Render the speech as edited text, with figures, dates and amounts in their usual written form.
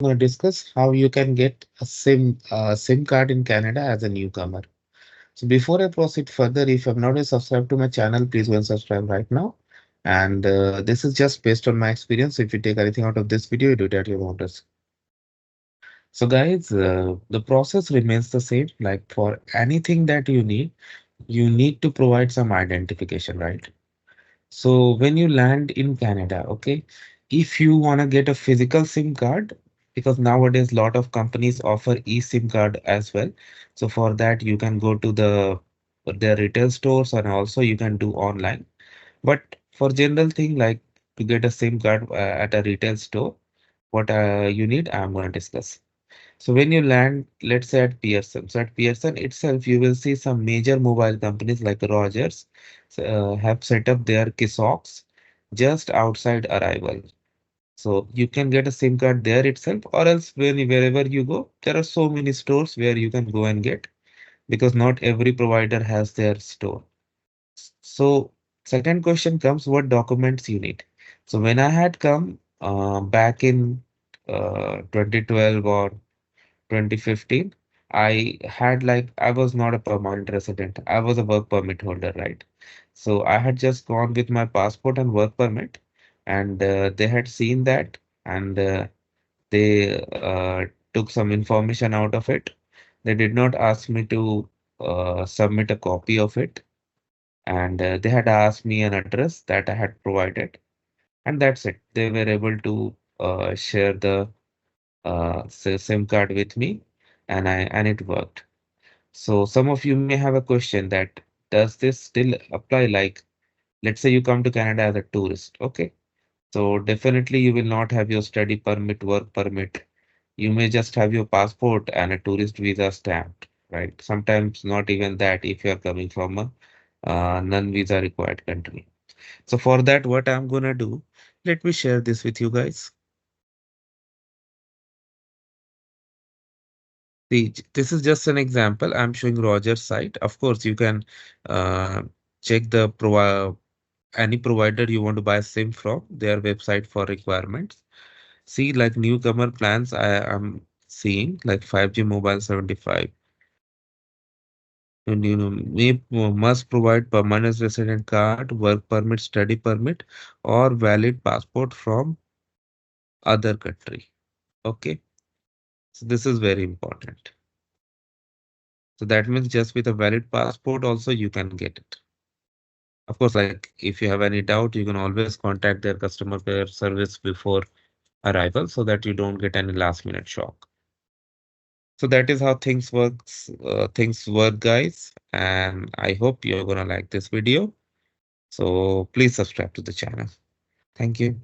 going to discuss how you can get a SIM card in Canada as a newcomer. So before I proceed further, if you have not yet subscribed to my channel, please go and subscribe right now. And this is just based on my experience. If you take anything out of this video, you do it at your own risk. So guys, the process remains the same. Like for anything that you need to provide some identification, right? So when you land in Canada, okay, if you want to get a physical SIM card, because nowadays a lot of companies offer eSIM card as well. So for that you can go to the retail stores and also you can do online. But for general thing like to get a SIM card at a retail store, what you need, I'm going to discuss. So when you land, let's say at Pearson, so at Pearson itself, you will see some major mobile companies like Rogers have set up their kiosks just outside arrival. So you can get a SIM card there itself, or else wherever you go, there are so many stores where you can go and get because not every provider has their store. So second question comes, what documents you need? So when I had come back in 2012 or 2015, I was not a permanent resident. I was a work permit holder, right? So I had just gone with my passport and work permit, and they had seen that, and they took some information out of it. They did not ask me to submit a copy of it, and they had asked me an address that I had provided, and that's it. They were able to share the SIM card with me, and it worked. So some of you may have a question that does this still apply? Like, let's say you come to Canada as a tourist, okay? So definitely you will not have your study permit, work permit. You may just have your passport and a tourist visa stamped, right? Sometimes not even that if you are coming from a non-visa required country. So for that, what I'm gonna do, let me share this with you guys. See, this is just an example. I'm showing Roger's site. Of course, you can uh, check the any provider you want to buy SIM from, their website for requirements. See, like newcomer plans, I am seeing like 5G mobile 75. And must provide permanent resident card, work permit, study permit, or valid passport from other country. Okay, so this is very important. So that means just with a valid passport also you can get it. Of course, like if you have any doubt, you can always contact their customer care service before arrival so that you don't get any last minute shock. So that is how things work, guys. And I hope you're gonna like this video. So please subscribe to the channel. Thank you.